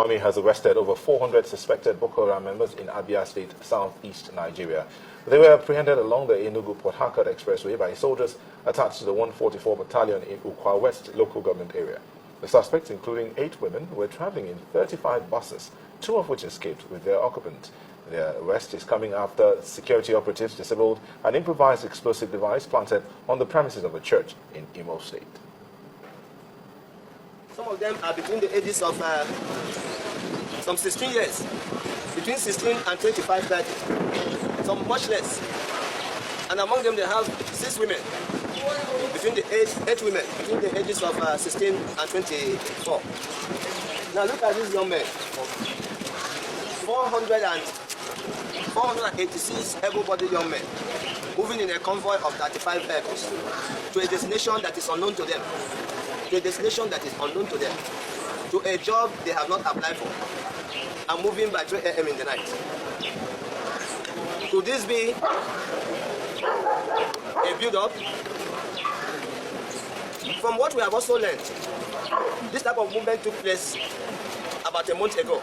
army has arrested over 400 suspected Boko Haram members in ABIA State, southeast Nigeria. They were apprehended along the Enugu-Port Harcourt Expressway by soldiers attached to the 144 Battalion in Ukwa West local government area. The suspects, including 8 women, were traveling in 35 buses, 2 of which escaped with their occupant. Their arrest is coming after security operatives disabled an improvised explosive device planted on the premises of a church in Imo State. Some of them are between the ages of some 16 years, between 16 and 25, 30, some much less. And among them they have 6 women, between the age, 8 women, between the ages of 16 and 24. Now look at these young men. 486 able-bodied young men moving in a convoy of 35 vehicles to a destination that is unknown to them, to a destination that is unknown to them, to a job they have not applied for, and moving by 3 a.m. in the night. Could this be a build-up? From what we have also learned, this type of movement took place about a month ago.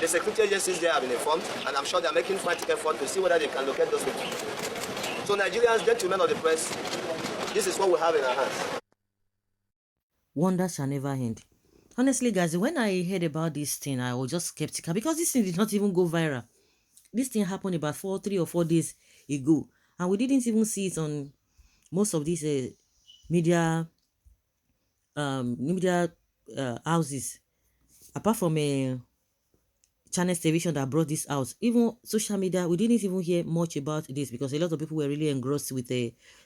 The security agencies there have been informed, and I'm sure they're making frantic effort to see whether they can locate those people. So Nigerians, gentlemen of the press, this is what we have in our hands. Wonders shall never end. Honestly, guys, when I heard about this thing, I was just skeptical because this thing did not even go viral. This thing happened about 3 or 4 days ago, and we didn't even see it on most of these media houses, apart from Channels Television that brought this out. Even social media, we didn't even hear much about this because a lot of people were really engrossed with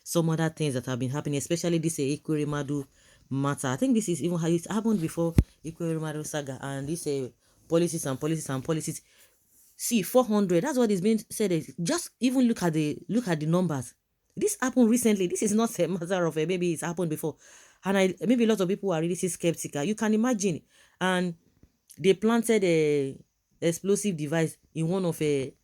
some other things that have been happening, especially this Ekweremadu matter. I think this is even how it happened before Ekweremadu saga, and this policies. See, 400. That's what is being said. Just even look at the numbers. This happened recently. This is not a matter of maybe it's happened before, and maybe a lot of people are really skeptical. You can imagine, and they planted a explosive device in one of the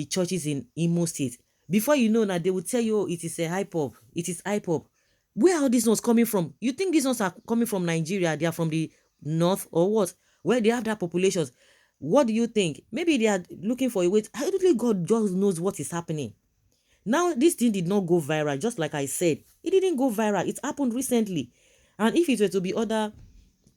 churches in Imo State. Before you know that, they will tell you, oh, it is a hype up. It is hype up. Where are these ones coming from? You think these ones are coming from Nigeria? They are from the north or what? Where they have that populations. What do you think? Maybe they are looking for a way. I don't think God just knows what is happening. Now, this thing did not go viral, just like I said. It didn't go viral. It happened recently. And if it were to be other,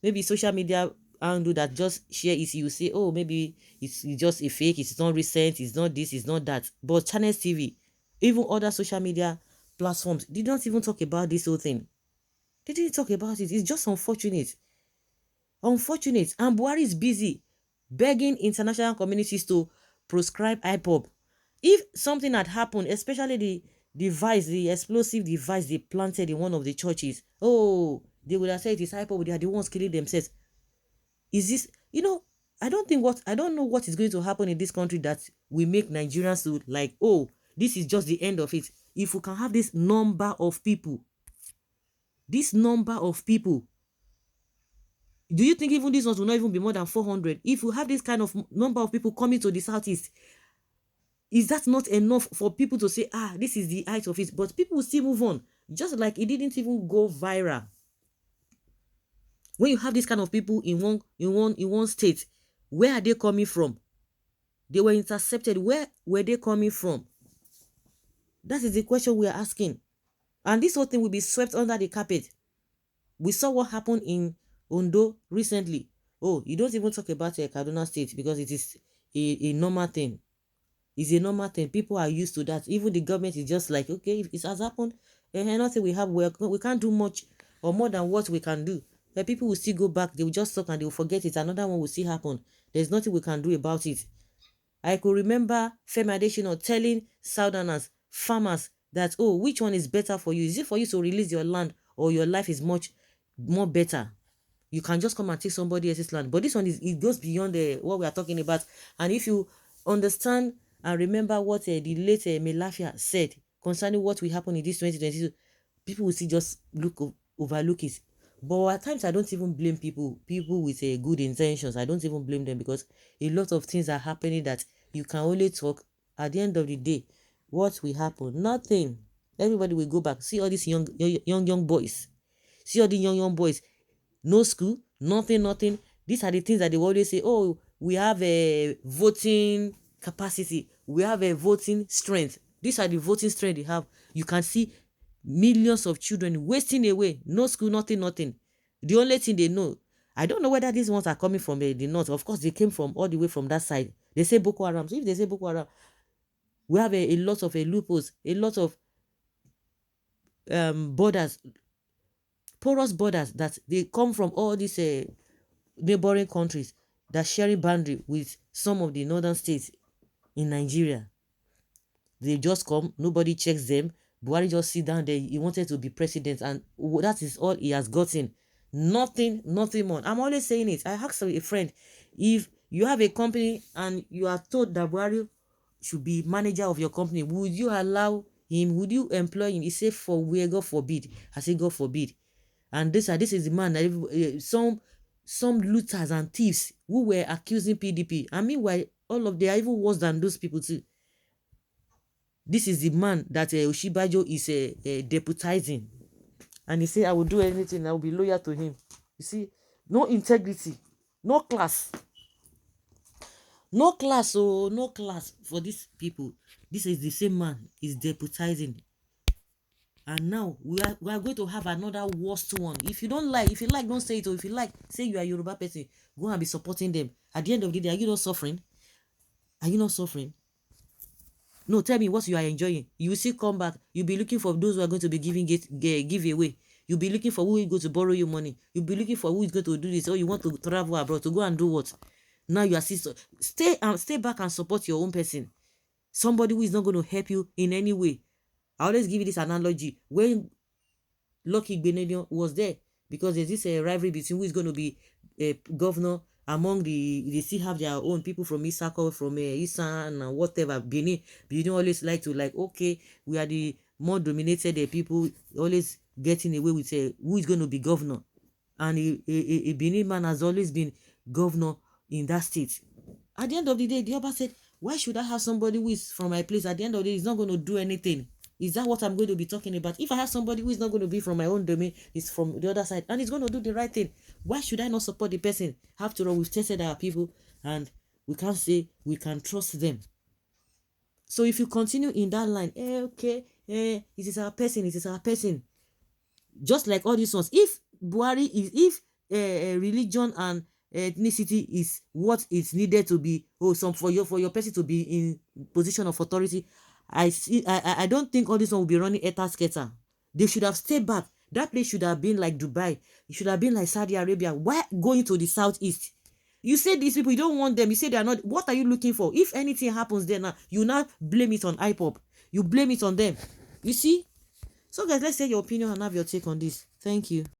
maybe social media handle that just share it, you say, oh, maybe it's just a fake, it's not recent, it's not this, it's not that. But Channels TV, even other social media platforms, did not even talk about this whole thing. They didn't talk about it. It's just unfortunate. Unfortunate. And Buhari is busy begging international communities to proscribe IPOB. If something had happened, especially the device, the explosive device they planted in one of the churches, oh, they would have said it is IPOB, they are the ones killing themselves. Is this, I don't know what is going to happen in this country that will make Nigerians to like, oh, this is just the end of it. If we can have this number of people, do you think even these ones will not even be more than 400? If we have this kind of number of people coming to the southeast, is that not enough for people to say, this is the height of it? But people will still move on, just like it didn't even go viral. When you have this kind of people in one state, where are they coming from? They were intercepted. Where were they coming from? That is the question we are asking. And this whole thing will be swept under the carpet. We saw what happened in Ondo recently. Oh, you don't even talk about Kaduna State because it is a normal thing. It's a normal thing. People are used to that. Even the government is just like, okay, if it has happened, nothing we have, we can't do much or more than what we can do. But people will still go back. They will just talk and they will forget it. Another one will still happen. There's nothing we can do about it. I could remember Femi Adesina telling Southerners, farmers, that, oh, which one is better for you? Is it for you to release your land or your life is much more better? You can just come and take somebody else's land. But this one, it goes beyond what we are talking about. And if you understand and remember what the late Melafia said concerning what will happen in this 2022, people will still just overlook it. But at times, I don't even blame people with good intentions. I don't even blame them because a lot of things are happening that you can only talk. At the end of the day, what will happen? Nothing. Everybody will go back. See all these young boys. See all the young boys. No school, nothing. These are the things that they always say, oh, we have a voting capacity. We have a voting strength. These are the voting strength they have. You can see millions of children wasting away. No school, nothing. The only thing they know, I don't know whether these ones are coming from the north. Of course, they came from all the way from that side. They say Boko Haram. So if they say Boko Haram, we have a lot of loopholes, a lot of borders, porous borders that they come from all these neighboring countries that sharing boundary with some of the northern states in Nigeria. They just come, nobody checks them. Buhari just sit down there. He wanted to be president, and that is all he has gotten. Nothing more. I'm always saying it. I asked a friend, if you have a company and you are told that Buhari should be manager of your company, would you allow him? Would you employ him? He said, for where? God forbid. I say, God forbid. And this is the man that some looters and thieves who were accusing PDP. And meanwhile, all of them are even worse than those people too. This is the man that Oshibajo is deputizing. And he said, I will do anything. I will be loyal to him. You see, no integrity, no class. No class, no class for these people. This is the same man is deputizing. And now we are going to have another worst one. If you like, don't say it. Or if you like, say you are a Yoruba person, go and be supporting them. At the end of the day, are you not suffering? Are you not suffering? No, tell me what you are enjoying. You will still come back. You'll be looking for those who are going to be giving giveaway. You'll be looking for who is going to borrow you money. You'll be looking for who is going to do this. Or you want to travel abroad to go and do what? Now you are still stay back and support your own person. Somebody who is not going to help you in any way. I always give you this analogy. When Lucky Benedion was there, because there's this rivalry between who is going to be a governor among they still have their own people from Isako, from Isan and whatever. Benin always like to okay, we are the more dominated people, always getting away with who is going to be governor. And a Benin man has always been governor in that state. At the end of the day, the Oba said, why should I have somebody who is from my place? At the end of the day, he's not going to do anything. Is that what I'm going to be talking about? If I have somebody who is not going to be from my own domain, he's from the other side, and he's going to do the right thing, why should I not support the person? After all, we've tested our people, and we can't say we can trust them. So if you continue in that line, it is our person. Just like all these ones, if Buhari is, religion and ethnicity is what is needed to be, for your person to be in position of authority, I don't think all this one will be running eta-sketa. They should have stayed back. That place should have been like Dubai. It should have been like Saudi Arabia. Why going to the southeast? You say these people, you don't want them. You say they are not. What are you looking for? If anything happens there now, you now blame it on IPOB. You blame it on them. You see? So guys, let's say your opinion and have your take on this. Thank you.